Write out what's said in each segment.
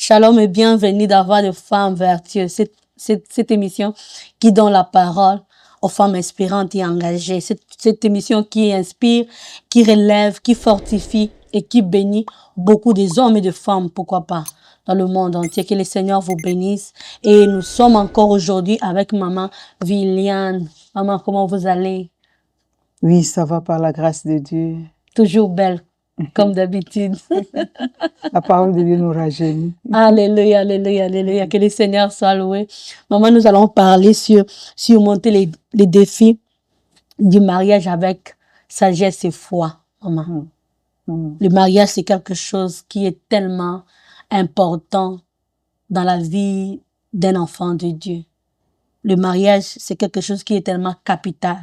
Shalom et bienvenue d'avoir des femmes vertueuses. Cette émission qui donne la parole aux femmes inspirantes et engagées. Cette émission qui inspire, qui relève, qui fortifie et qui bénit beaucoup des hommes et de femmes, pourquoi pas, dans le monde entier. Que le Seigneur vous bénisse. Et nous sommes encore aujourd'hui avec maman Viliane. Maman, comment vous allez? Oui, ça va par la grâce de Dieu. Toujours belle, comme d'habitude. La parole de Dieu nous rajeunit. Alléluia, alléluia, alléluia. Que le Seigneur soit loué. Maman, nous allons parler sur surmonter les défis du mariage avec sagesse et foi. Maman. Le mariage, c'est quelque chose qui est tellement important dans la vie d'un enfant de Dieu. Le mariage, c'est quelque chose qui est tellement capital.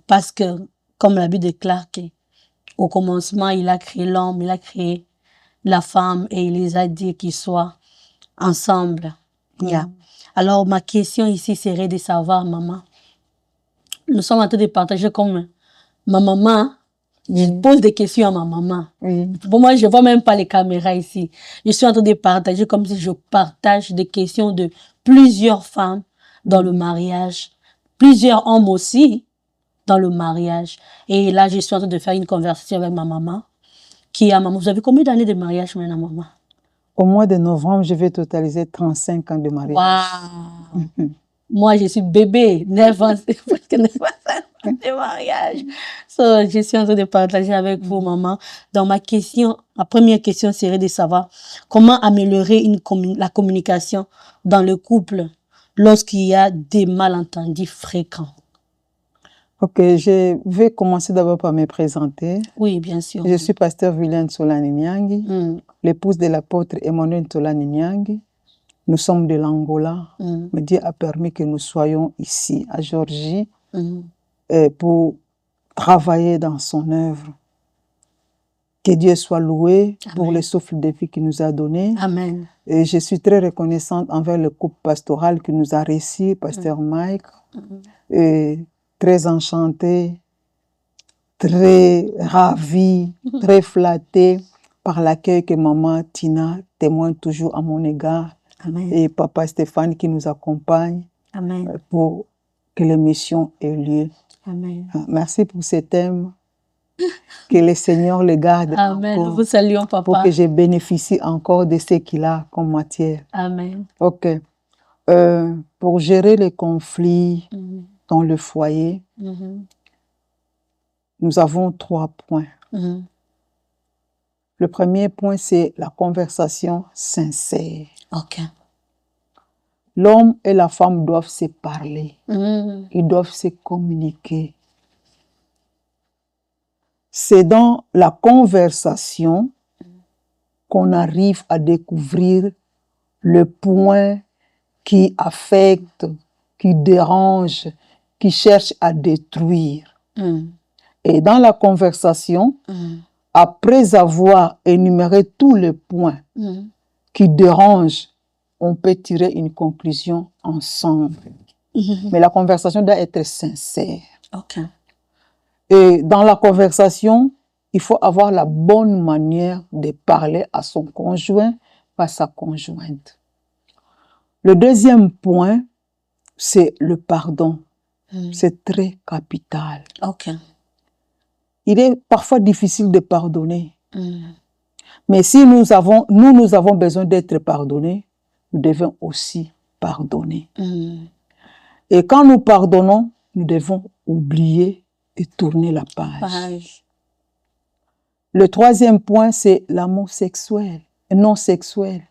Parce que, comme la Bible déclare qu'au commencement, il a créé l'homme, il a créé la femme et il les a dit qu'ils soient ensemble. Alors, ma question ici serait de savoir, maman, nous sommes en train de partager comme ma maman, je pose des questions à ma maman. Pour moi, je ne vois même pas les caméras ici. Je suis en train de partager comme si je partage des questions de plusieurs femmes dans le mariage, plusieurs hommes aussi dans le mariage. Et là, je suis en train de faire une conversation avec ma maman. Maman, vous avez combien d'années de mariage maintenant, maman? Au mois de novembre, je vais totaliser 35 ans de mariage. Wow. Moi, je suis bébé, 9 ans, c'est presque 9 ans de mariage. Je suis en train de partager avec vous, maman. Donc, ma première question serait de savoir comment améliorer la communication dans le couple lorsqu'il y a des malentendus fréquents. Ok, je vais commencer d'abord par me présenter. Oui, bien sûr. Je suis pasteur Viliane Solani Nyangi, l'épouse de l'apôtre Emmanuel Solani Nyangi. Nous sommes de l'Angola, mais Dieu a permis que nous soyons ici, à Géorgie, pour travailler dans son œuvre. Que Dieu soit loué pour le souffle de vie qu'il nous a donné. Amen. Et je suis très reconnaissante envers le couple pastoral qui nous a reçus, pasteur Mike. Et très enchantée, très ravie, très flattée par l'accueil que maman Tina témoigne toujours à mon égard. Amen. Et papa Stéphane qui nous accompagne. Amen. Pour que l'émission ait lieu. Amen. Merci pour ce thème. Que le Seigneur le garde. Amen. Encore, nous vous saluons, papa. pour que je bénéficie encore de ce qu'il a comme matière. Amen. Ok. Pour gérer les conflits dans le foyer, nous avons 3 points. Le premier point, c'est la conversation sincère. Ok. L'homme et la femme doivent se parler. Ils doivent se communiquer. C'est dans la conversation qu'on arrive à découvrir le point qui affecte, qui dérange, qui cherche à détruire. Et dans la conversation, après avoir énuméré tous les points qui dérangent, on peut tirer une conclusion ensemble. Mais la conversation doit être sincère. Okay. Et dans la conversation, il faut avoir la bonne manière de parler à son conjoint, à sa conjointe. Le deuxième point, c'est le pardon. C'est très capital. Okay. Il est parfois difficile de pardonner. Mais si nous avons besoin d'être pardonnés, nous devons aussi pardonner. Et quand nous pardonnons, nous devons oublier et tourner la page. Le troisième point, c'est l'amour sexuel, non sexuel.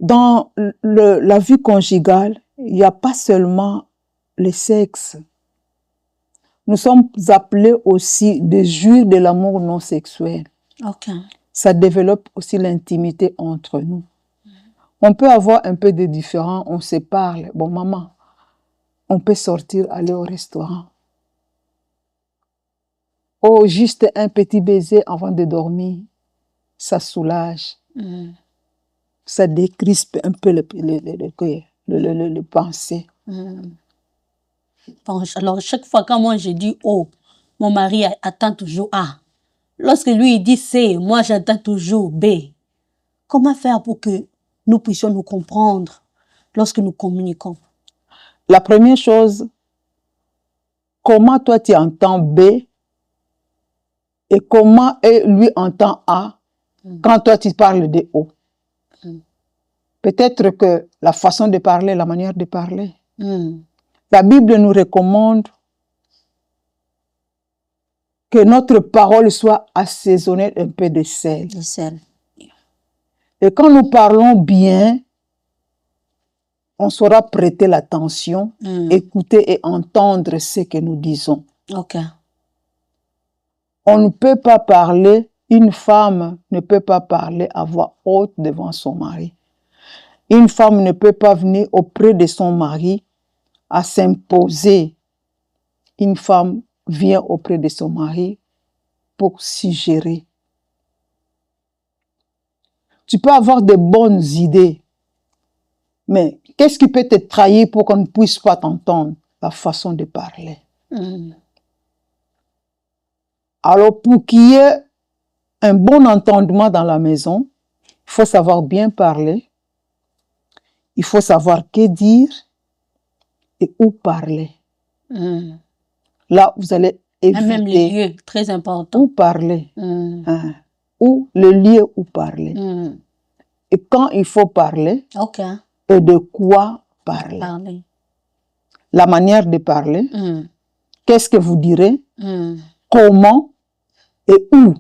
Dans la vie conjugale, il n'y a pas seulement le sexe. Nous sommes appelés aussi de jouir de l'amour non sexuel. Okay. Ça développe aussi l'intimité entre nous. On peut avoir un peu de différends, on se parle. Bon, maman, on peut sortir, aller au restaurant. Oh, juste un petit baiser avant de dormir, ça soulage. Ça décrispe un peu le pensée. Bon, alors, chaque fois quand moi je dis oh, mon mari attend toujours A. Lorsque lui il dit C, moi j'attends toujours B. comment faire pour que nous puissions nous comprendre lorsque nous communiquons? La première chose, comment toi tu entends B et comment lui entend A quand toi tu parles de O. Peut-être que la façon de parler, la manière de parler. La Bible nous recommande que notre parole soit assaisonnée un peu de sel. De sel. Et quand nous parlons bien, on saura prêter l'attention, écouter et entendre ce que nous disons. Ok. On ne peut pas parler, une femme ne peut pas parler à voix haute devant son mari. Une femme ne peut pas venir auprès de son mari à s'imposer. Une femme vient auprès de son mari pour suggérer. Tu peux avoir de bonnes idées, mais qu'est-ce qui peut te trahir pour qu'on ne puisse pas t'entendre? La façon de parler. Alors, pour qu'il y ait un bon entendement dans la maison, il faut savoir bien parler, il faut savoir que dire et où parler. Là, vous allez éviter. Même les lieux, très important. Où parler. Ou le lieu où parler. Et quand il faut parler, et de quoi parler. La manière de parler, qu'est-ce que vous direz, comment et où.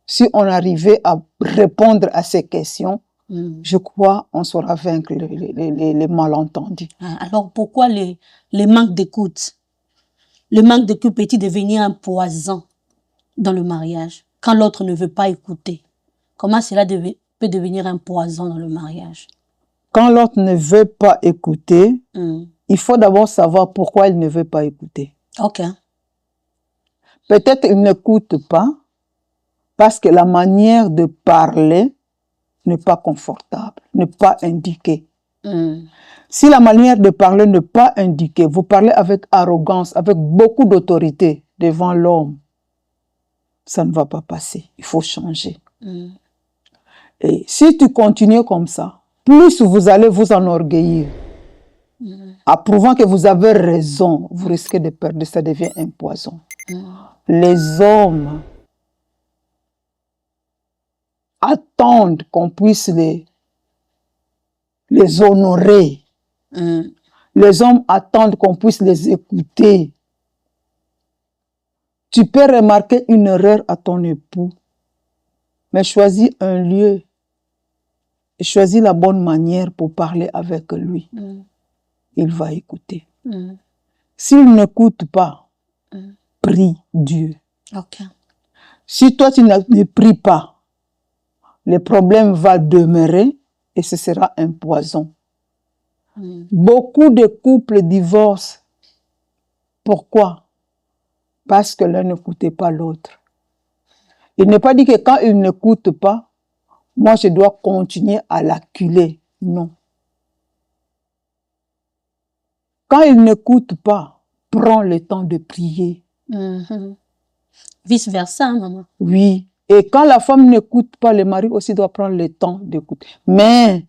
Si on arrivait à répondre à ces questions, je crois on saura vaincre les malentendus. Alors pourquoi les manques d'écoute? Le manque d'écoute peut-il devenir un poison dans le mariage quand l'autre ne veut pas écouter? Comment cela peut devenir un poison dans le mariage? Quand l'autre ne veut pas écouter, il faut d'abord savoir pourquoi il ne veut pas écouter. Ok. Peut-être il n'écoute pas parce que la manière de parler n'est pas confortable, n'est pas indiquée. Si la manière de parler n'est pas indiquée, vous parlez avec arrogance, avec beaucoup d'autorité devant l'homme, ça ne va pas passer. Il faut changer. Et si tu continues comme ça, plus vous allez vous enorgueillir, approuvant que vous avez raison, vous risquez de perdre, ça devient un poison. Les hommes attendent qu'on puisse les honorer. Les hommes attendent qu'on puisse les écouter. Tu peux remarquer une erreur à ton époux, mais choisis un lieu et choisis la bonne manière pour parler avec lui. Il va écouter. S'il n'écoute pas, prie Dieu. Okay. Si toi tu ne pries pas, le problème va demeurer et ce sera un poison. Beaucoup de couples divorcent. Pourquoi? Parce que l'un n'écoutait pas l'autre. Il n'est pas dit que quand il n'écoute pas, moi je dois continuer à l'acculer. Non. Quand il n'écoute pas, prends le temps de prier. Vice versa, maman. Oui. Et quand la femme n'écoute pas, le mari aussi doit prendre le temps d'écouter. Mais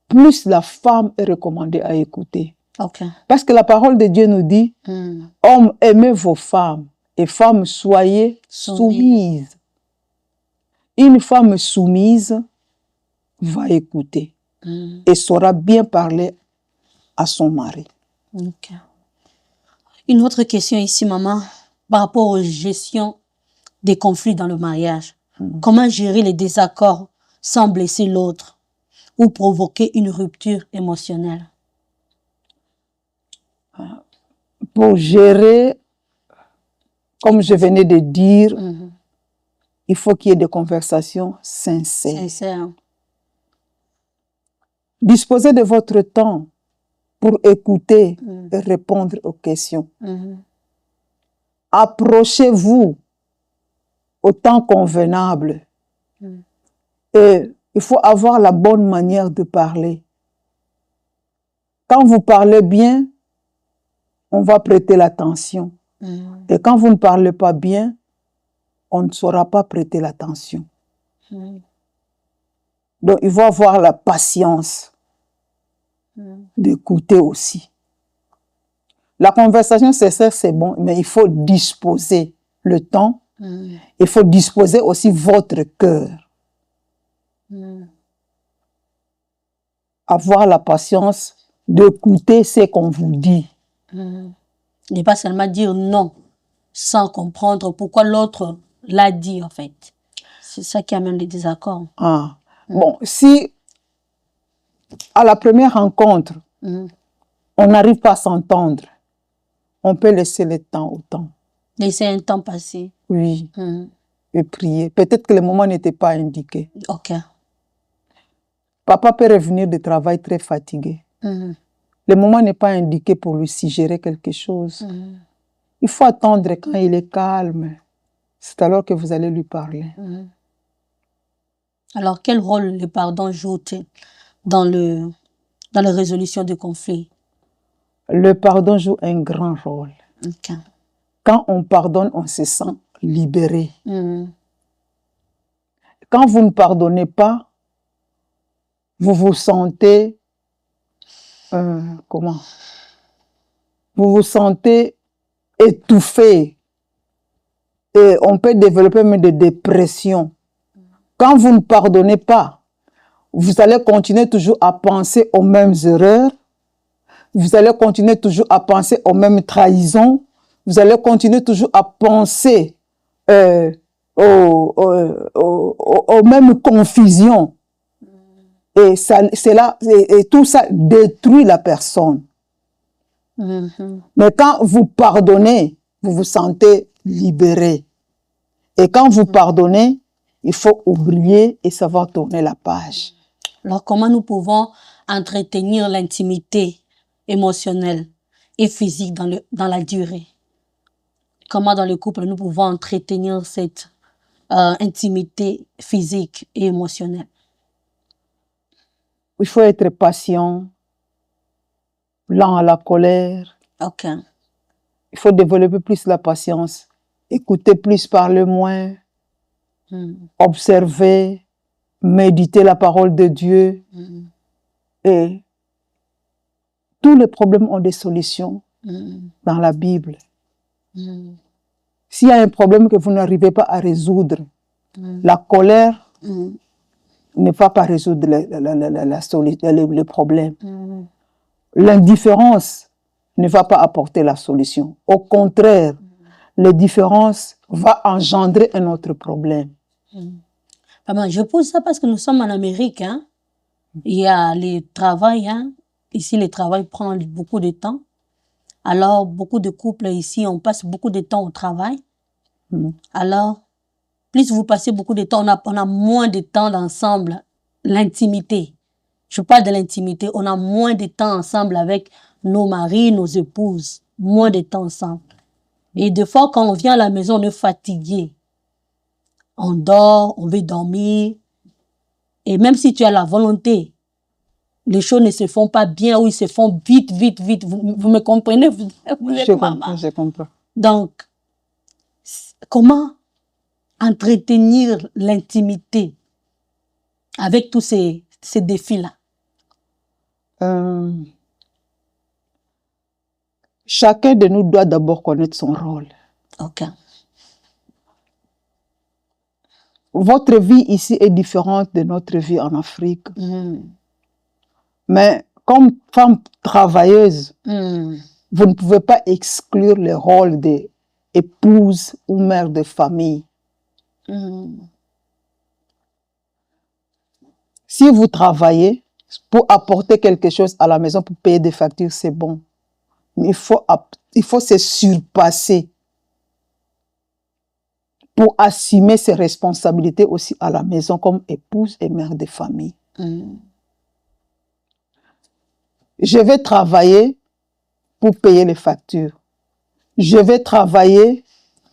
plus la femme est recommandée à écouter. Okay. Parce que la parole de Dieu nous dit, hommes, aimez vos femmes et femmes, soyez soumises. Une femme soumise va écouter et saura bien parler à son mari. Okay. Une autre question ici, maman, par rapport aux gestions des conflits dans le mariage. Comment gérer les désaccords sans blesser l'autre ou provoquer une rupture émotionnelle? Pour gérer, comme je venais de dire, il faut qu'il y ait des conversations sincères. Disposez de votre temps pour écouter et répondre aux questions. Approchez-vous au temps convenable. Et il faut avoir la bonne manière de parler. Quand vous parlez bien, on va prêter l'attention. Et quand vous ne parlez pas bien, on ne saura pas prêter l'attention. Donc, il faut avoir la patience d'écouter aussi. La conversation sincère, c'est bon, mais il faut disposer le temps. Il faut disposer aussi votre cœur. Avoir la patience d'écouter ce qu'on vous dit. Ne pas seulement dire non, sans comprendre pourquoi l'autre l'a dit, en fait. C'est ça qui amène les désaccords. Ah. Bon, si à la première rencontre, on n'arrive pas à s'entendre, on peut laisser le temps au temps. Laisser un temps passer. Oui. Et prier. Peut-être que le moment n'était pas indiqué. Ok. Papa peut revenir du travail très fatigué. Le moment n'est pas indiqué pour lui suggérer quelque chose. Il faut attendre quand il est calme. C'est alors que vous allez lui parler. Alors, quel rôle le pardon joue-t-il dans la résolution des conflits? Le pardon joue un grand rôle. Ok. Quand on pardonne, on se sent libéré. Quand vous ne pardonnez pas, vous vous sentez... comment? Vous vous sentez étouffé. Et on peut développer même des dépressions. Quand vous ne pardonnez pas, vous allez continuer toujours à penser aux mêmes erreurs. Vous allez continuer toujours à penser aux mêmes trahisons. Vous allez continuer toujours à penser aux mêmes confusions. Et tout ça détruit la personne. Mais quand vous pardonnez, vous vous sentez libéré. Et quand vous pardonnez, il faut oublier et savoir tourner la page. Alors, comment nous pouvons entretenir l'intimité émotionnelle et physique dans la durée? Comment dans le couple nous pouvons entretenir cette intimité physique et émotionnelle? Il faut être patient, lent à la colère. Ok. Il faut développer plus la patience, écouter plus, parler moins, observer, méditer la parole de Dieu. Et tous les problèmes ont des solutions dans la Bible. S'il y a un problème que vous n'arrivez pas à résoudre, la colère ne va pas résoudre le problème. L'indifférence ne va pas apporter la solution. Au contraire, l'indifférence va engendrer un autre problème. Maman, je pose ça parce que nous sommes en Amérique. Hein? Il y a le travail. Hein? Ici, le travail prend beaucoup de temps. Alors, beaucoup de couples ici, on passe beaucoup de temps au travail. Alors, plus vous passez beaucoup de temps, on a moins de temps d'ensemble. L'intimité. Je parle de l'intimité. On a moins de temps ensemble avec nos maris, nos épouses. Moins de temps ensemble. Et des fois, quand on vient à la maison, on est fatigué. On dort, on veut dormir. Et même si tu as la volonté, les choses ne se font pas bien ou ils se font vite, vite, vite. Vous me comprenez? Vous êtes maman. Je comprends. Donc, comment entretenir l'intimité avec tous ces défis-là? Chacun de nous doit d'abord connaître son rôle. Ok. Votre vie ici est différente de notre vie en Afrique. Mais comme femme travailleuse, vous ne pouvez pas exclure le rôle d'épouse ou mère de famille. Si vous travaillez pour apporter quelque chose à la maison, pour payer des factures, c'est bon. Mais il faut se surpasser pour assumer ses responsabilités aussi à la maison comme épouse et mère de famille. Je vais travailler pour payer les factures. Je vais travailler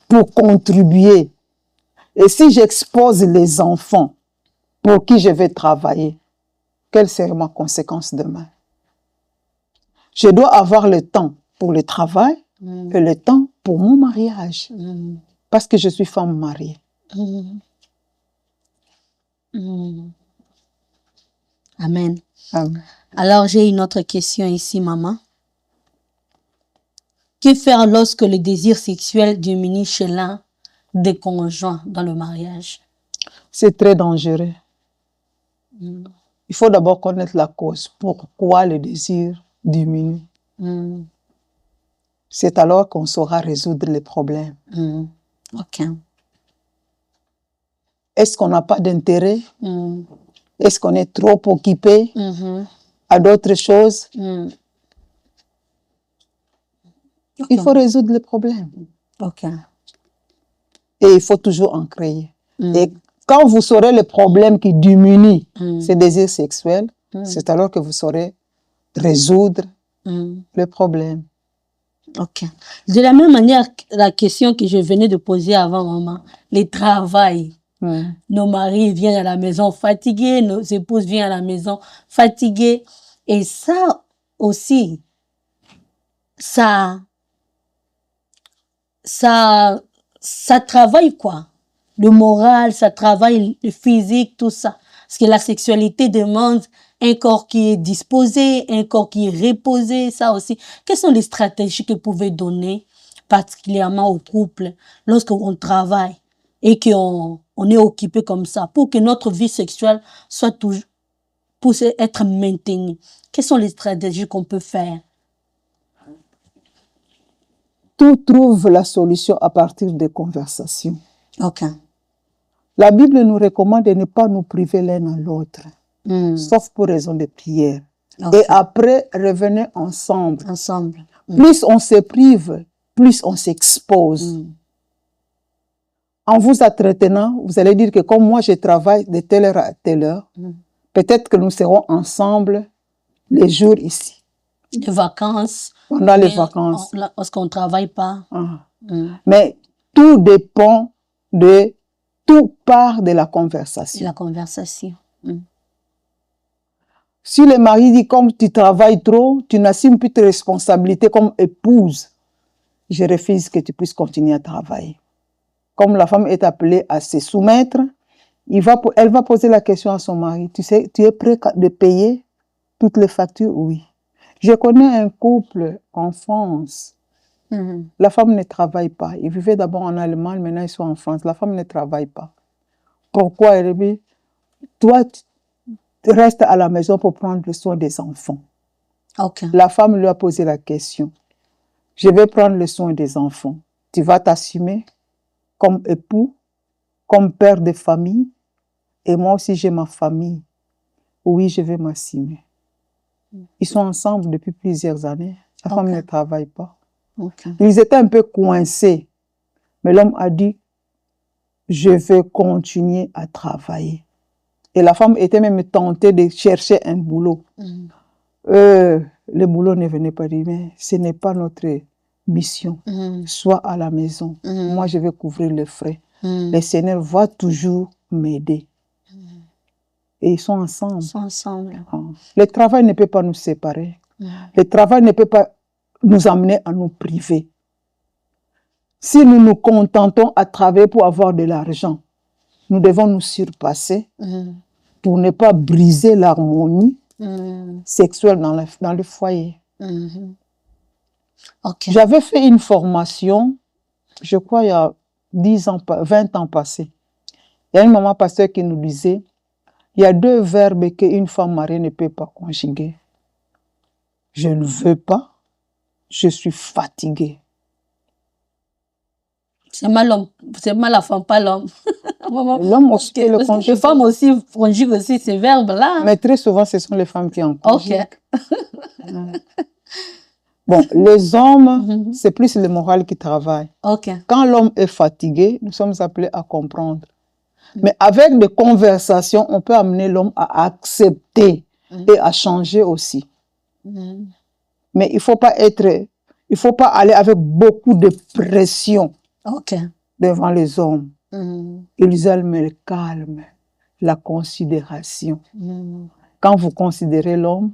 pour contribuer. Et si j'expose les enfants pour qui je vais travailler, quelle sera ma conséquence demain? Je dois avoir le temps pour le travail et le temps pour mon mariage. Parce que je suis femme mariée. Amen. Amen. Alors, j'ai une autre question ici, maman. Que faire lorsque le désir sexuel diminue chez l'un des conjoints dans le mariage? C'est très dangereux. Il faut d'abord connaître la cause. Pourquoi le désir diminue? C'est alors qu'on saura résoudre les problèmes. Ok. Est-ce qu'on n'a pas d'intérêt? Est-ce qu'on est trop occupé à d'autres choses? Okay. Il faut résoudre les problèmes. Ok. Et il faut toujours en créer. Et quand vous saurez le problème qui diminue ces désirs sexuels, c'est alors que vous saurez résoudre le problème. Ok. De la même manière, la question que je venais de poser avant, maman, les travails. Nos maris viennent à la maison fatigués, nos épouses viennent à la maison fatiguées. Et ça aussi, ça travaille quoi? Le moral, ça travaille le physique, tout ça. Parce que la sexualité demande un corps qui est disposé, un corps qui est reposé, ça aussi. Quelles sont les stratégies que vous pouvez donner, particulièrement au couple, lorsqu'on travaille et qu'on est occupé comme ça, pour que notre vie sexuelle soit toujours, pour être maintenue? Quelles sont les stratégies qu'on peut faire? Tout trouve la solution à partir des conversations. Ok. La Bible nous recommande de ne pas nous priver l'un à l'autre, sauf pour raison de prière. Okay. Et après, revenez ensemble. Plus on se prive, plus on s'expose. En vous entretenant, vous allez dire que comme moi je travaille de telle heure à telle heure, peut-être que nous serons ensemble les jours ici. Les vacances. Pendant les vacances. Lorsqu'on ne travaille pas. Mais tout dépend de... Tout part de la conversation. La conversation. Si le mari dit, comme tu travailles trop, tu n'assumes plus tes responsabilités comme épouse, je refuse que tu puisses continuer à travailler. Comme la femme est appelée à se soumettre, elle va poser la question à son mari. Tu sais, tu es prêt de payer toutes les factures? Oui. Je connais un couple en France. La femme ne travaille pas. Ils vivaient d'abord en Allemagne, maintenant ils sont en France. La femme ne travaille pas. Pourquoi? Elle dit, toi, tu restes à la maison pour prendre soin des enfants. Okay. La femme lui a posé la question. Je vais prendre le soin des enfants. Tu vas t'assumer comme époux, comme père de famille, et moi aussi j'ai ma famille. Oui, je vais m'assumer. Ils sont ensemble depuis plusieurs années. La femme ne travaille pas. Ils étaient un peu coincés. Mais l'homme a dit, je vais continuer à travailler. Et la femme était même tentée de chercher un boulot. Le boulot ne venait pas dire, mais ce n'est pas notre mission. Sois à la maison. Moi, je vais couvrir les frais. Le Seigneur va toujours m'aider. Et ils sont ensemble. Ils sont ensemble. Le travail ne peut pas nous séparer. Le travail ne peut pas nous amener à nous priver. Si nous nous contentons à travailler pour avoir de l'argent, nous devons nous surpasser pour ne pas briser l'harmonie sexuelle dans le foyer. J'avais fait une formation, je crois il y a 20 ans passés. Il y a une maman pasteur qui nous disait, il y a 2 verbes qu'une femme mariée ne peut pas conjuguer. Je ne veux pas, je suis fatiguée. C'est mal l'homme, c'est mal la femme, pas l'homme. L'homme aussi peut le conjuguer. Les femmes aussi conjuguent aussi ces verbes-là. Mais très souvent, ce sont les femmes qui en conjuguent. Bon, les hommes, c'est plus le moral qui travaille. Quand l'homme est fatigué, nous sommes appelés à comprendre. Mais avec des conversations, on peut amener l'homme à accepter et à changer aussi. Mais il faut pas aller avec beaucoup de pression devant les hommes. Ils aiment le calme, la considération. Quand vous considérez l'homme,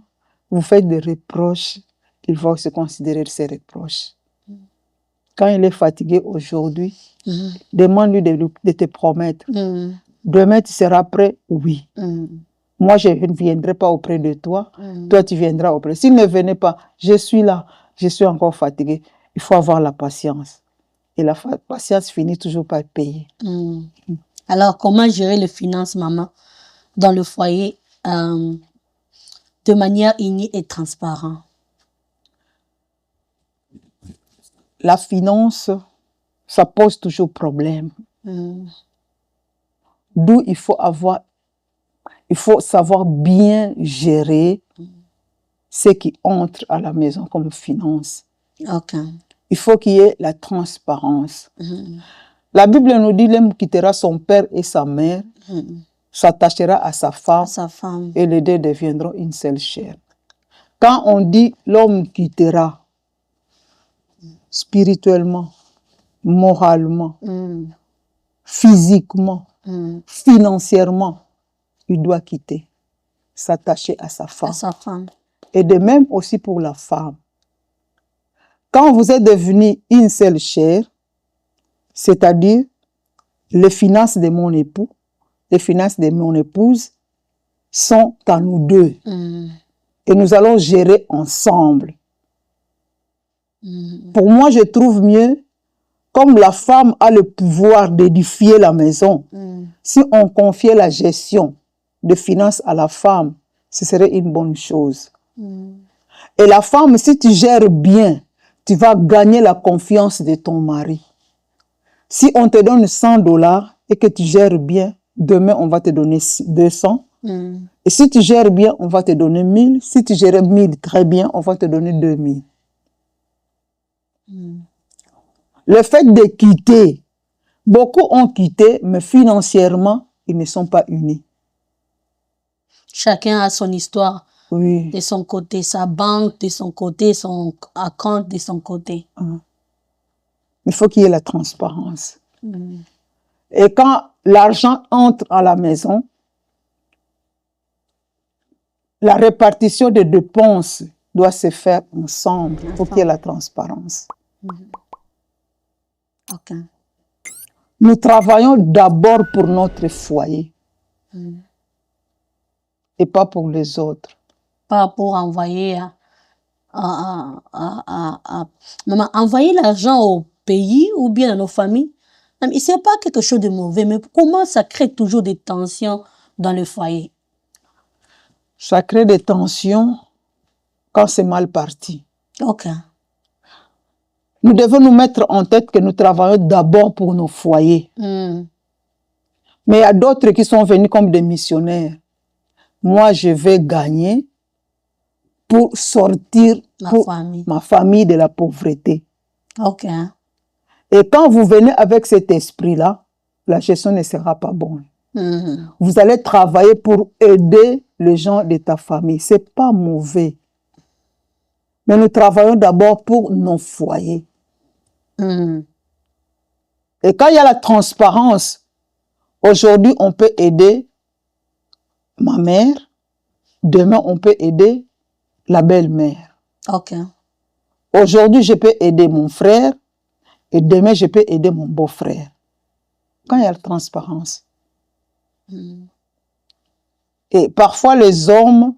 vous faites des reproches, il va se considérer ses reproches. Quand il est fatigué aujourd'hui, demande-lui de te promettre. Demain, tu seras prêt? Oui. Mm. Moi, je ne viendrai pas auprès de toi. Mm. Toi, tu viendras auprès. S'il ne venait pas, je suis là. Je suis encore fatiguée. Il faut avoir la patience. Et la patience finit toujours par payer. Mm. Alors, comment gérer les finances, maman, dans le foyer de manière unie et transparente? La finance, ça pose toujours problème. Mm. D'où il faut savoir bien gérer ce qui entre à la maison comme finance. Ok. Il faut qu'il y ait la transparence. Mm. La Bible nous dit l'homme quittera son père et sa mère, s'attachera à sa femme, et les deux deviendront une seule chair. Quand on dit l'homme quittera, spirituellement, moralement, physiquement, financièrement, il doit quitter, s'attacher à sa femme. Et de même aussi pour la femme. Quand vous êtes devenu une seule chair, c'est-à-dire les finances de mon époux, les finances de mon épouse sont à nous deux. Et nous allons gérer ensemble. Pour moi, je trouve mieux, comme la femme a le pouvoir d'édifier la maison, si on confiait la gestion des finances à la femme, ce serait une bonne chose. Et la femme, si tu gères bien, tu vas gagner la confiance de ton mari. Si on te donne $100 et que tu gères bien, demain on va te donner 200. Et si tu gères bien, on va te donner 1000. Si tu gères 1000 très bien, on va te donner 2000. Le fait de quitter, beaucoup ont quitté, mais financièrement, ils ne sont pas unis. Chacun a son histoire. Oui. De son côté, sa banque de son côté, son compte de son côté. Il faut qu'il y ait la transparence. Et quand l'argent entre à la maison, la répartition des dépenses doit se faire ensemble. Il faut qu'il y ait la transparence. Okay. Nous travaillons d'abord pour notre foyer et pas pour les autres. Pas pour envoyer maman, envoyer l'argent au pays ou bien à nos familles. Ce n'est pas quelque chose de mauvais, mais comment ça crée toujours des tensions dans le foyer? Ça crée des tensions quand c'est mal parti. Ok. Nous devons nous mettre en tête que nous travaillons d'abord pour nos foyers. Mais il y a d'autres qui sont venus comme des missionnaires. Moi, je vais gagner pour sortir ma famille de la pauvreté. Ok. Et quand vous venez avec cet esprit-là, la gestion ne sera pas bonne. Vous allez travailler pour aider les gens de ta famille. Ce n'est pas mauvais. Mais nous travaillons d'abord pour nos foyers. Et quand il y a la transparence, aujourd'hui, on peut aider ma mère. Demain, on peut aider la belle-mère. Ok. Aujourd'hui, je peux aider mon frère. Et demain, je peux aider mon beau-frère. Quand il y a la transparence. Et parfois, les hommes,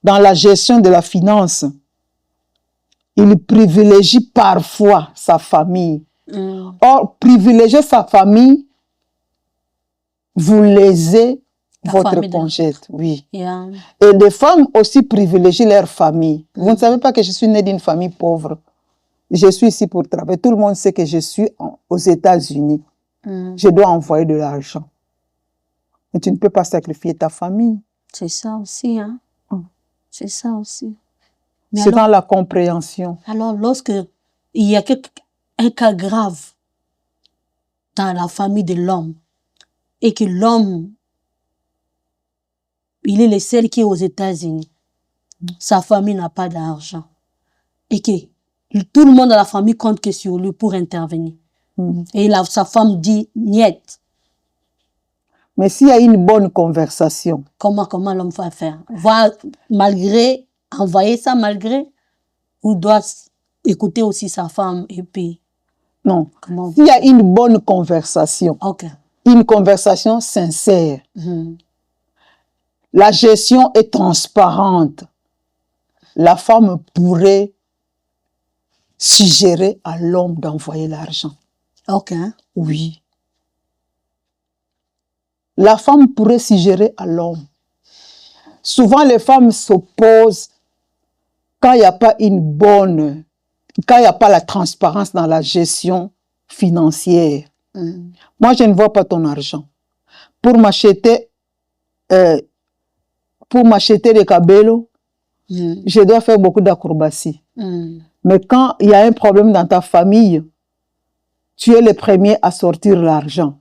dans la gestion de la finance, ils privilégient parfois sa famille. Or, privilégier sa famille, vous lésez votre conjointe. Oui. Yeah. Et les femmes aussi privilégient leur famille. Vous ne savez pas que je suis née d'une famille pauvre. Je suis ici pour travailler. Tout le monde sait que je suis aux États-Unis. Je dois envoyer de l'argent. Mais tu ne peux pas sacrifier ta famille. C'est ça aussi, hein? C'est ça aussi. C'est dans la compréhension. Alors, lorsque il y a un cas grave dans la famille de l'homme et que l'homme, il est le seul qui est aux États-Unis, sa famille n'a pas d'argent et que tout le monde dans la famille compte que sur lui pour intervenir. Et sa femme dit « niet ». Mais s'il y a une bonne conversation. Comment l'homme va faire? Va malgré, envoyer ça malgré, ou doit écouter aussi sa femme et puis... Non. S'il y a une bonne conversation, une conversation sincère. La gestion est transparente. La femme pourrait suggérer à l'homme d'envoyer l'argent. Ok. Oui. La femme pourrait suggérer à l'homme. Souvent, les femmes s'opposent quand il n'y a pas quand il n'y a pas la transparence dans la gestion financière. Moi, je ne vois pas ton argent. Pour m'acheter des cabellos, je dois faire beaucoup d'acrobaties. Mais quand il y a un problème dans ta famille, tu es le premier à sortir l'argent.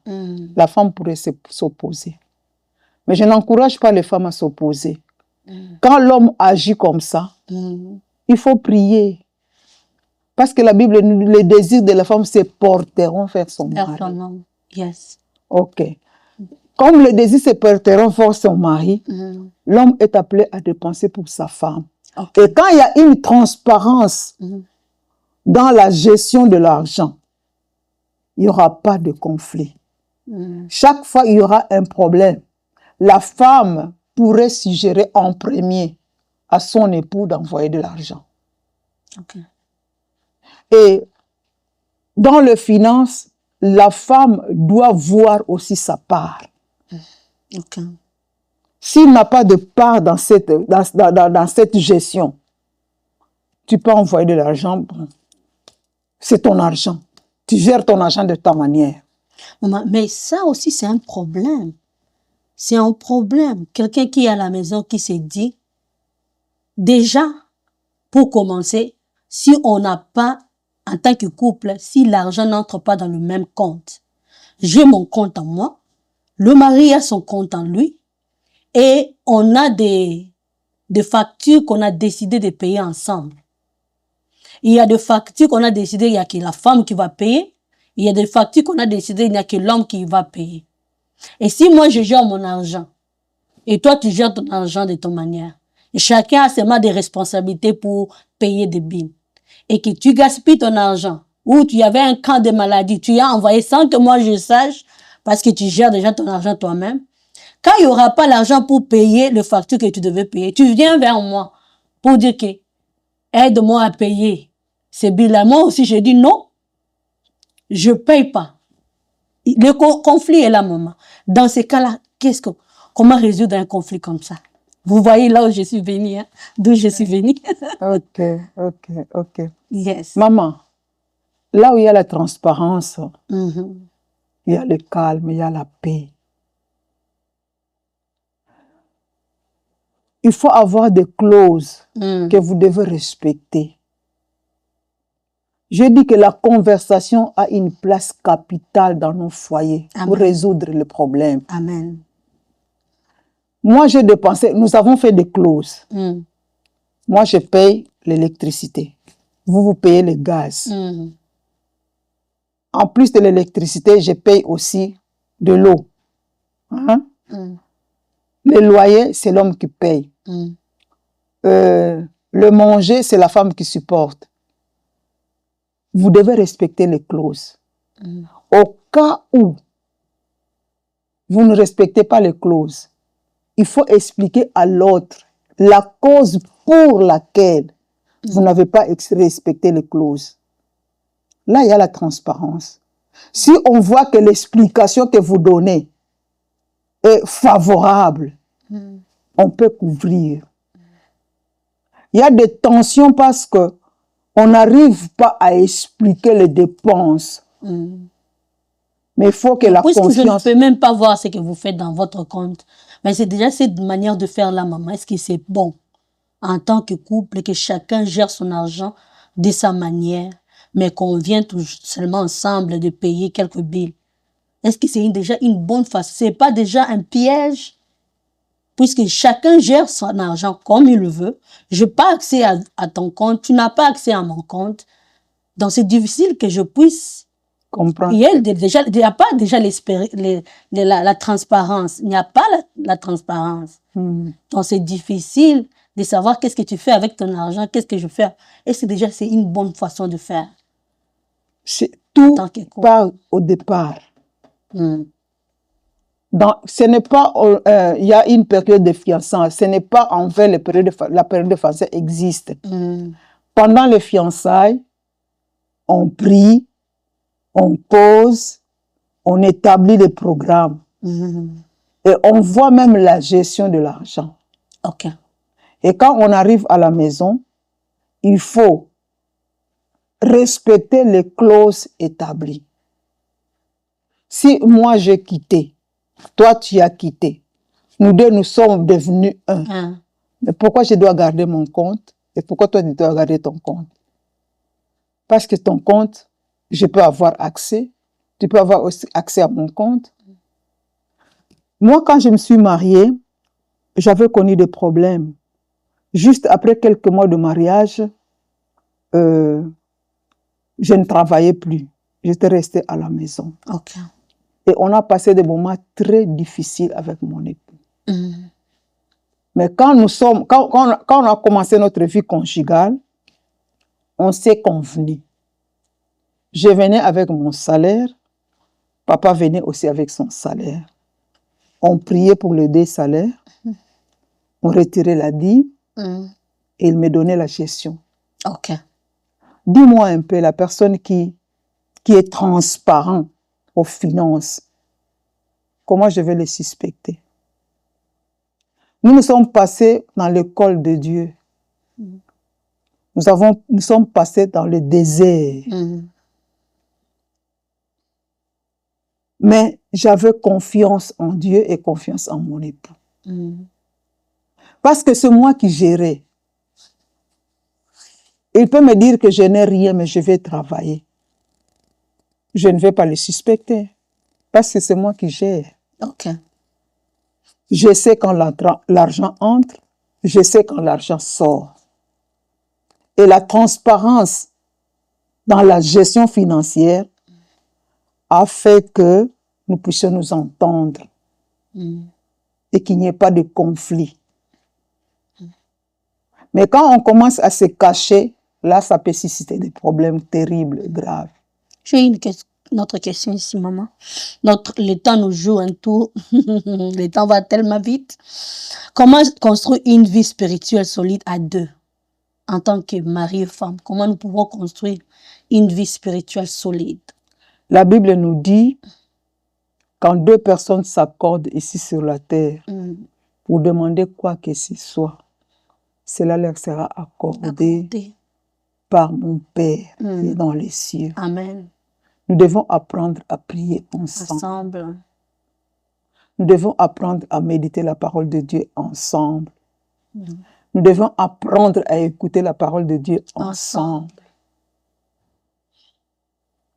La femme pourrait s'opposer. Mais je n'encourage pas les femmes à s'opposer. Quand l'homme agit comme ça, il faut prier. Parce que la Bible nous dit les désirs de la femme se porteront vers son mari. Yes. Ok. Comme les désirs se porteront vers son mari, l'homme est appelé à dépenser pour sa femme. Okay. Et quand il y a une transparence dans la gestion de l'argent, il n'y aura pas de conflit. Chaque fois il y aura un problème, la femme pourrait suggérer en premier à son époux d'envoyer de l'argent. Okay. Et dans les finances, la femme doit voir aussi sa part. Okay. S'il n'a pas de part dans cette gestion, tu peux envoyer de l'argent, bon, c'est ton argent. Tu gères ton argent de ta manière. Maman, mais ça aussi, c'est un problème. C'est un problème. Quelqu'un qui est à la maison qui se dit, déjà, pour commencer, si on n'a pas, en tant que couple, si l'argent n'entre pas dans le même compte, j'ai mon compte en moi, le mari a son compte en lui, et on a des factures qu'on a décidé de payer ensemble. Il y a des factures qu'on a décidé, il n'y a que la femme qui va payer. Il y a des factures qu'on a décidé, il n'y a que l'homme qui va payer. Et si moi, je gère mon argent, et toi, tu gères ton argent de ton manière, et chacun a seulement des responsabilités pour payer des billes, et que tu gaspilles ton argent, ou tu avais un cas de maladie, tu as envoyé sans que moi je sache, parce que tu gères déjà ton argent toi-même. Quand il n'y aura pas l'argent pour payer le facture que tu devais payer, tu viens vers moi pour dire que aide-moi à payer ces billes-là. Moi aussi, je dis non, je ne paye pas. Le conflit est là, maman. Dans ces cas-là, comment résoudre un conflit comme ça? Vous voyez là où je suis venue, hein? D'où je suis venue. Ok. Yes. Maman, là où il y a la transparence, il y a le calme, il y a la paix. Il faut avoir des clauses que vous devez respecter. Je dis que la conversation a une place capitale dans nos foyers. Amen. Pour résoudre le problème. Amen. Moi, j'ai dépensé, nous avons fait des clauses. Moi, je paye l'électricité. Vous payez le gaz. En plus de l'électricité, je paye aussi de l'eau. Hein? Le loyer, c'est l'homme qui paye. Le manger, c'est la femme qui supporte. Vous devez respecter les clauses. Au cas où vous ne respectez pas les clauses, il faut expliquer à l'autre la cause pour laquelle vous n'avez pas respecté les clauses. Là, il y a la transparence. Si on voit que l'explication que vous donnez est favorable, on peut couvrir. Il y a des tensions parce que on n'arrive pas à expliquer les dépenses. Mais il faut que la confiance... Puisque je ne peux même pas voir ce que vous faites dans votre compte. Mais c'est déjà cette manière de faire là, maman. Est-ce que c'est bon en tant que couple que chacun gère son argent de sa manière, mais qu'on vient tout seulement ensemble de payer quelques billes? Est-ce que c'est déjà une bonne façon? C'est pas déjà un piège? Puisque chacun gère son argent comme il le veut. Je n'ai pas accès à ton compte, tu n'as pas accès à mon compte. Donc c'est difficile que je puisse comprendre. Il n'y a pas déjà la transparence. Il n'y a pas la transparence. Donc c'est difficile de savoir qu'est-ce que tu fais avec ton argent, qu'est-ce que je fais. Et c'est une bonne façon de faire. Tout part au départ. Ce n'est pas, il y a une période de fiançailles, ce n'est pas envers la période de fiançailles existe. Pendant les fiançailles, on prie, on pose, on établit des programmes. Et on voit même la gestion de l'argent. Ok. Et quand on arrive à la maison, il faut respecter les clauses établies. Si moi j'ai quitté, toi tu as quitté, nous deux nous sommes devenus un. Mais pourquoi je dois garder mon compte et pourquoi toi tu dois garder ton compte? Parce que ton compte, je peux avoir accès, tu peux avoir aussi accès à mon compte. Moi, quand je me suis mariée, j'avais connu des problèmes. Juste après quelques mois de mariage, je ne travaillais plus. J'étais restée à la maison. Ok. Et on a passé des moments très difficiles avec mon époux. Mais quand on a commencé notre vie conjugale, on s'est convenu. Je venais avec mon salaire, papa venait aussi avec son salaire. On priait pour les 2 salaires, on retirait la dîme et il me donnait la gestion. Ok. Dis-moi un peu, la personne qui est transparent aux finances, comment je vais le suspecter? Nous sommes passés dans l'école de Dieu. Nous sommes passés dans le désert. Mais j'avais confiance en Dieu et confiance en mon époux. Parce que c'est moi qui gérais. Il peut me dire que je n'ai rien, mais je vais travailler. Je ne vais pas le suspecter. Parce que c'est moi qui gère. Ok. Je sais quand l'argent entre, je sais quand l'argent sort. Et la transparence dans la gestion financière a fait que nous puissions nous entendre et qu'il n'y ait pas de conflit. Mais quand on commence à se cacher, là, ça peut susciter des problèmes terribles, graves. J'ai notre question ici, maman. Le temps nous joue un tour. Le temps va tellement vite. Comment construire une vie spirituelle solide à 2 en tant que mari et femme? Comment nous pouvons construire une vie spirituelle solide? La Bible nous dit, quand 2 personnes s'accordent ici sur la terre pour demander quoi que ce soit, cela leur sera accordé par mon Père qui est dans les cieux. Amen. Nous devons apprendre à prier ensemble. Nous devons apprendre à méditer la parole de Dieu ensemble. Nous devons apprendre à écouter la parole de Dieu ensemble.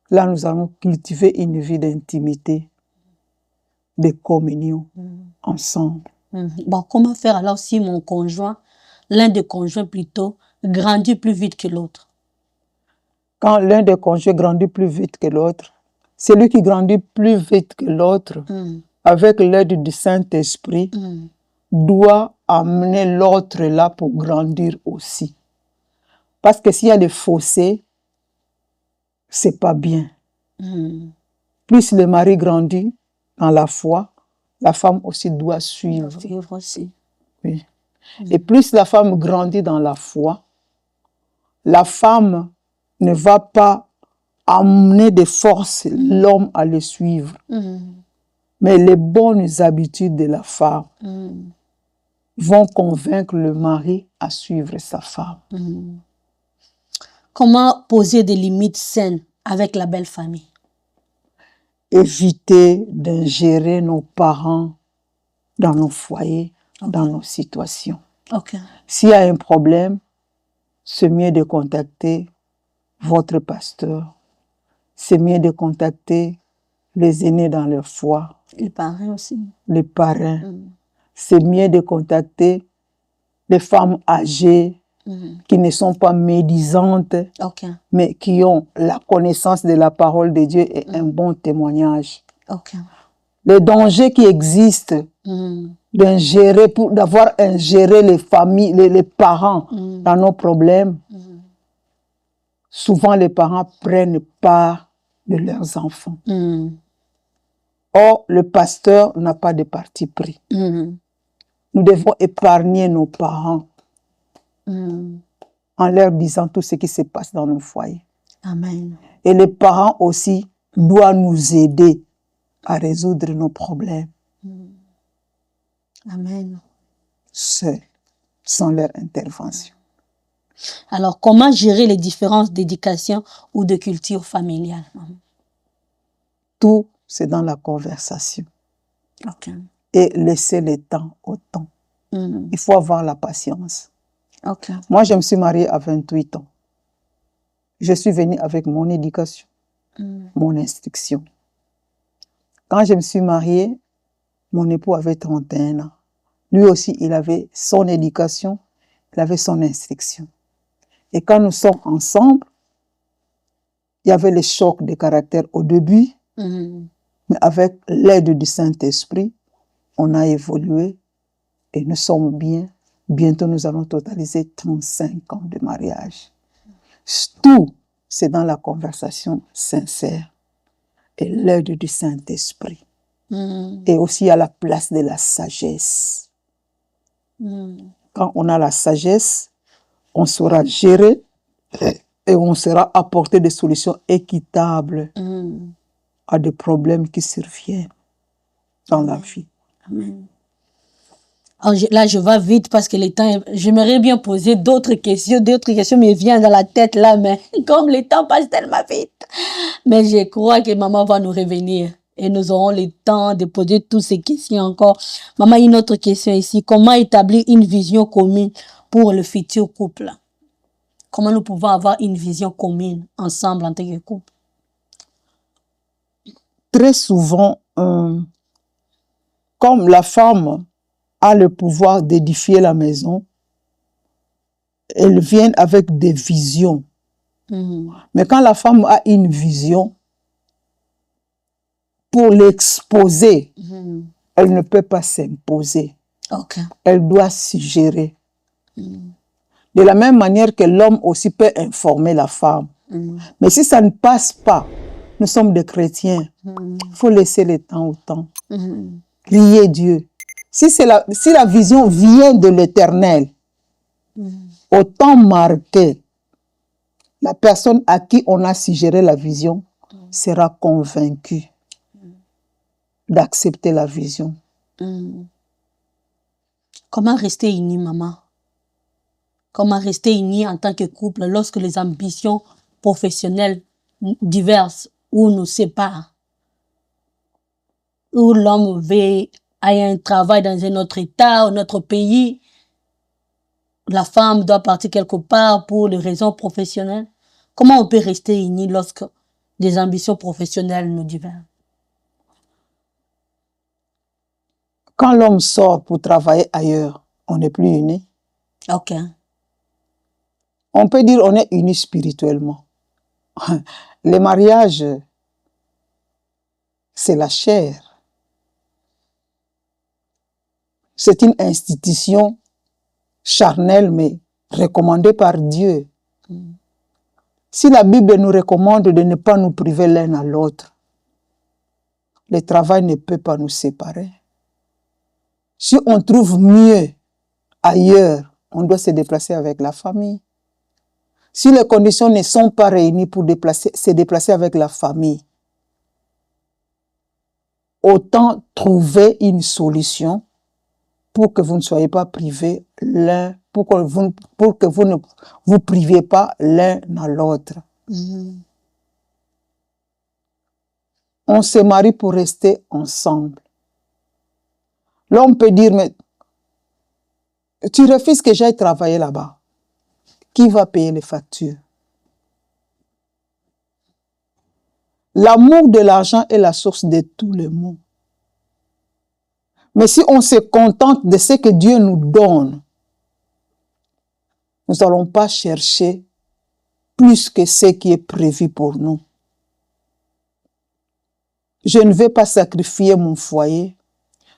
Là, nous allons cultiver une vie d'intimité, de communion ensemble. Bon, comment faire alors si mon conjoint, l'un des conjoints plutôt, grandit plus vite que l'autre? Quand l'un des conjoints grandit plus vite que l'autre, celui qui grandit plus vite que l'autre, avec l'aide du Saint-Esprit, doit amener l'autre là pour grandir aussi. Parce que s'il y a des fossés, c'est pas bien. Plus le mari grandit dans la foi, la femme aussi doit suivre. Aussi. Oui. Et plus la femme grandit dans la foi, la femme ne va pas amener de force l'homme à le suivre. Mais les bonnes habitudes de la femme vont convaincre le mari à suivre sa femme. Comment poser des limites saines avec la belle famille? Éviter d'ingérer nos parents dans nos foyers, dans nos situations. S'il y a un problème, c'est mieux de contacter votre pasteur. C'est mieux de contacter les aînés dans leur foi. Les parrains aussi. Les parrains. C'est mieux de contacter les femmes âgées qui ne sont pas médisantes, mais qui ont la connaissance de la parole de Dieu et un bon témoignage. Les dangers qui existent d'avoir ingéré les familles, les parents dans nos problèmes, souvent les parents prennent part de leurs enfants. Or, le pasteur n'a pas de parti pris. Nous devons épargner nos parents en leur disant tout ce qui se passe dans nos foyers. Amen. Et les parents aussi doivent nous aider à résoudre nos problèmes. Amen. Seuls, sans leur intervention. Alors, comment gérer les différences d'éducation ou de culture familiale? Tout, c'est dans la conversation. Okay. Et laisser le temps au temps. Il faut avoir la patience. Okay. Moi, je me suis mariée à 28 ans. Je suis venue avec mon éducation, mon instruction. Quand je me suis mariée, mon époux avait 31 ans. Lui aussi, il avait son éducation, il avait son instruction. Et quand nous sommes ensemble, il y avait les chocs de caractère au début, mais avec l'aide du Saint-Esprit, on a évolué et nous sommes bien. Bientôt, nous allons totaliser 35 ans de mariage. Tout, c'est dans la conversation sincère et l'aide du Saint-Esprit. Et aussi à la place de la sagesse. Quand on a la sagesse, on saura gérer et on saura apporter des solutions équitables à des problèmes qui surviennent dans la vie. Amen. Alors, là, je vais vite parce que le temps, j'aimerais bien poser d'autres questions me viennent dans la tête là, mais comme le temps passe tellement vite. Mais je crois que maman va nous revenir et nous aurons le temps de poser toutes ces questions encore. Maman, une autre question ici. Comment établir une vision commune pour le futur couple? Comment nous pouvons avoir une vision commune ensemble en tant que couple? Très souvent, comme la femme a le pouvoir d'édifier la maison, elles viennent avec des visions. Mais quand la femme a une vision, pour l'exposer, elle ne peut pas s'imposer. Okay. Elle doit suggérer. De la même manière que l'homme aussi peut informer la femme. Mais si ça ne passe pas, nous sommes des chrétiens, il faut laisser le temps au temps. Prier Dieu. Si la vision vient de l'Éternel, au temps marqué, la personne à qui on a suggéré la vision sera convaincue d'accepter la vision. Comment rester unis, maman? Comment rester unis en tant que couple lorsque les ambitions professionnelles diverses ou nous séparent? Où l'homme veut aller un travail dans un autre état, un autre pays. La femme doit partir quelque part pour des raisons professionnelles. Comment on peut rester unis lorsque des ambitions professionnelles nous divergent? Quand l'homme sort pour travailler ailleurs, on n'est plus unis. Ok. On peut dire on est unis spirituellement. Le mariage, c'est la chair. C'est une institution charnelle, mais recommandée par Dieu. Si la Bible nous recommande de ne pas nous priver l'un à l'autre, le travail ne peut pas nous séparer. Si on trouve mieux ailleurs, on doit se déplacer avec la famille. Si les conditions ne sont pas réunies pour se déplacer avec la famille, autant trouver une solution pour que vous ne soyez pas privés l'un, pour que vous ne vous priviez pas l'un à l'autre. On se marie pour rester ensemble. L'homme peut dire, mais tu refuses que j'aille travailler là-bas. Qui va payer les factures? L'amour de l'argent est la source de tous les maux. Mais si on se contente de ce que Dieu nous donne, nous n'allons pas chercher plus que ce qui est prévu pour nous. Je ne vais pas sacrifier mon foyer,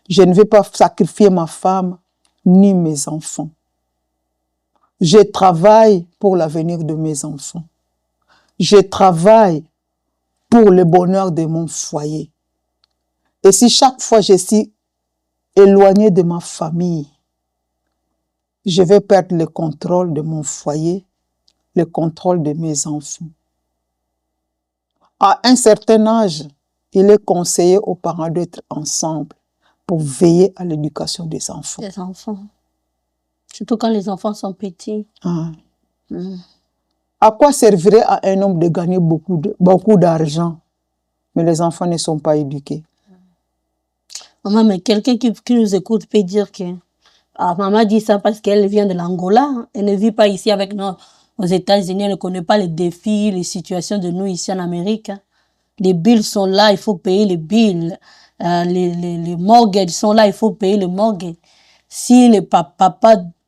je ne vais pas sacrifier ma femme, ni mes enfants. Je travaille pour l'avenir de mes enfants. Je travaille pour le bonheur de mon foyer. Et si chaque fois je suis éloignée de ma famille, je vais perdre le contrôle de mon foyer, le contrôle de mes enfants. À un certain âge, il est conseillé aux parents d'être ensemble pour veiller à l'éducation des enfants. Les enfants. Surtout quand les enfants sont petits. Ah. À quoi servirait à un homme de gagner beaucoup d'argent, mais les enfants ne sont pas éduqués? Maman, mais quelqu'un qui nous écoute peut dire que maman dit ça parce qu'elle vient de l'Angola. Elle ne vit pas ici avec nous aux États-Unis. Elle ne connaît pas les défis, les situations de nous ici en Amérique. Les bills sont là, il faut payer les bills. Les mortgages sont là, il faut payer les mortgages. Si le papa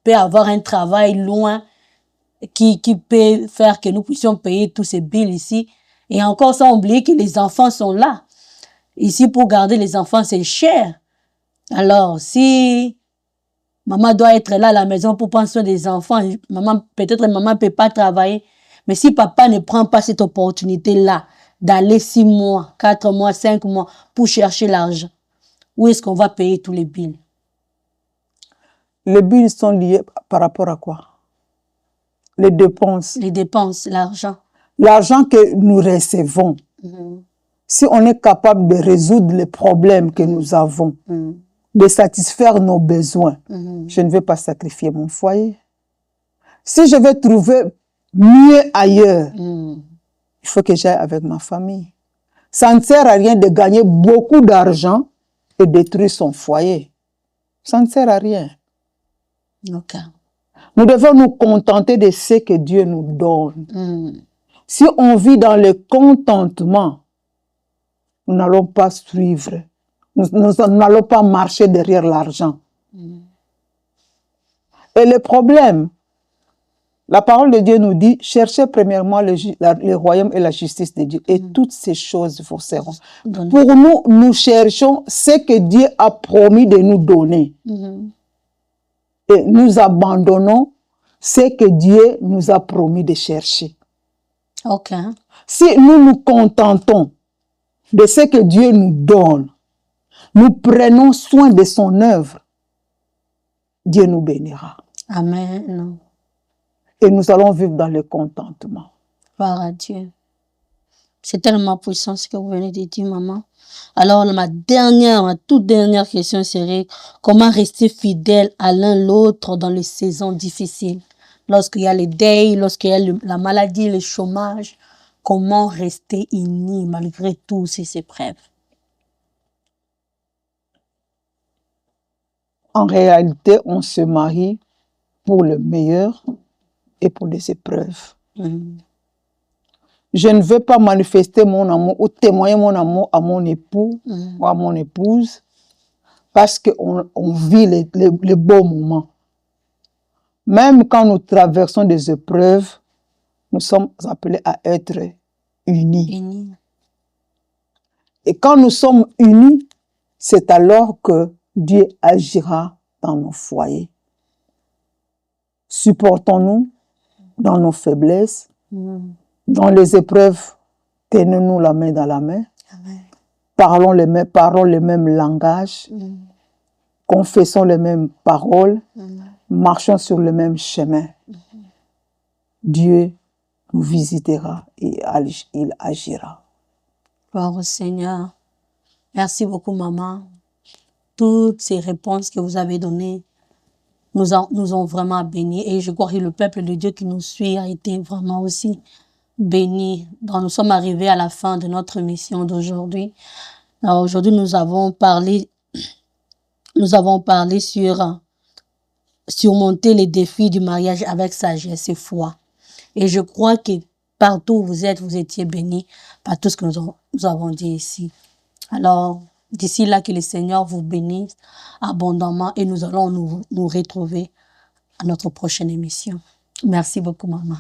peut avoir un travail loin qui peut faire que nous puissions payer tous ces bills ici, et encore sans oublier que les enfants sont là. Ici, pour garder les enfants, c'est cher. Alors, si maman doit être là à la maison pour prendre soin des enfants, peut-être maman ne peut pas travailler, mais si papa ne prend pas cette opportunité-là, d'aller 6 mois, 4 mois, 5 mois pour chercher l'argent, où est-ce qu'on va payer tous les bills? Les bills sont liés par rapport à quoi? Les dépenses. Les dépenses, l'argent. L'argent que nous recevons. Si on est capable de résoudre les problèmes que nous avons, de satisfaire nos besoins, je ne vais pas sacrifier mon foyer. Si je vais trouver mieux ailleurs, il faut que j'aille avec ma famille. Ça ne sert à rien de gagner beaucoup d'argent et détruire son foyer. Ça ne sert à rien. Okay. Nous devons nous contenter de ce que Dieu nous donne. Si on vit dans le contentement, nous n'allons pas suivre. Nous n'allons pas marcher derrière l'argent. Et le problème, la parole de Dieu nous dit, cherchez premièrement le royaume et la justice de Dieu. Et toutes ces choses vous seront. Pour nous, nous cherchons ce que Dieu a promis de nous donner. Et nous abandonnons ce que Dieu nous a promis de chercher. Okay. Si nous nous contentons de ce que Dieu nous donne, nous prenons soin de son œuvre, Dieu nous bénira. Amen. Et nous allons vivre dans le contentement. Gloire à Dieu. C'est tellement puissant ce que vous venez de dire, maman. Alors, ma toute dernière question serait, comment rester fidèle à l'un l'autre dans les saisons difficiles? Lorsqu'il y a les deuils, lorsqu'il y a la maladie, le chômage, comment rester unis malgré tous ces épreuves? En réalité, on se marie pour le meilleur et pour les épreuves. Je ne veux pas manifester mon amour ou témoigner mon amour à mon époux ou à mon épouse parce qu'on vit les beaux moments. Même quand nous traversons des épreuves, nous sommes appelés à être unis. Et quand nous sommes unis, c'est alors que Dieu agira dans nos foyers. Supportons-nous dans nos faiblesses, dans les épreuves, tenons-nous la main dans la main. Amen. Parlons le même langage, confessons les mêmes paroles, marchons sur le même chemin. Dieu nous visitera et il agira. Gloire au Seigneur. Merci beaucoup, maman. Toutes ces réponses que vous avez données nous ont vraiment bénis. Et je crois que le peuple de Dieu qui nous suit a été vraiment aussi béni. Donc, nous sommes arrivés à la fin de notre mission d'aujourd'hui. Alors, aujourd'hui, nous avons parlé sur surmonter les défis du mariage avec sagesse et foi. Et je crois que partout où vous êtes, vous étiez bénis par tout ce que nous avons dit ici. Alors, d'ici là, que le Seigneur vous bénisse abondamment et nous allons nous retrouver à notre prochaine émission. Merci beaucoup, maman.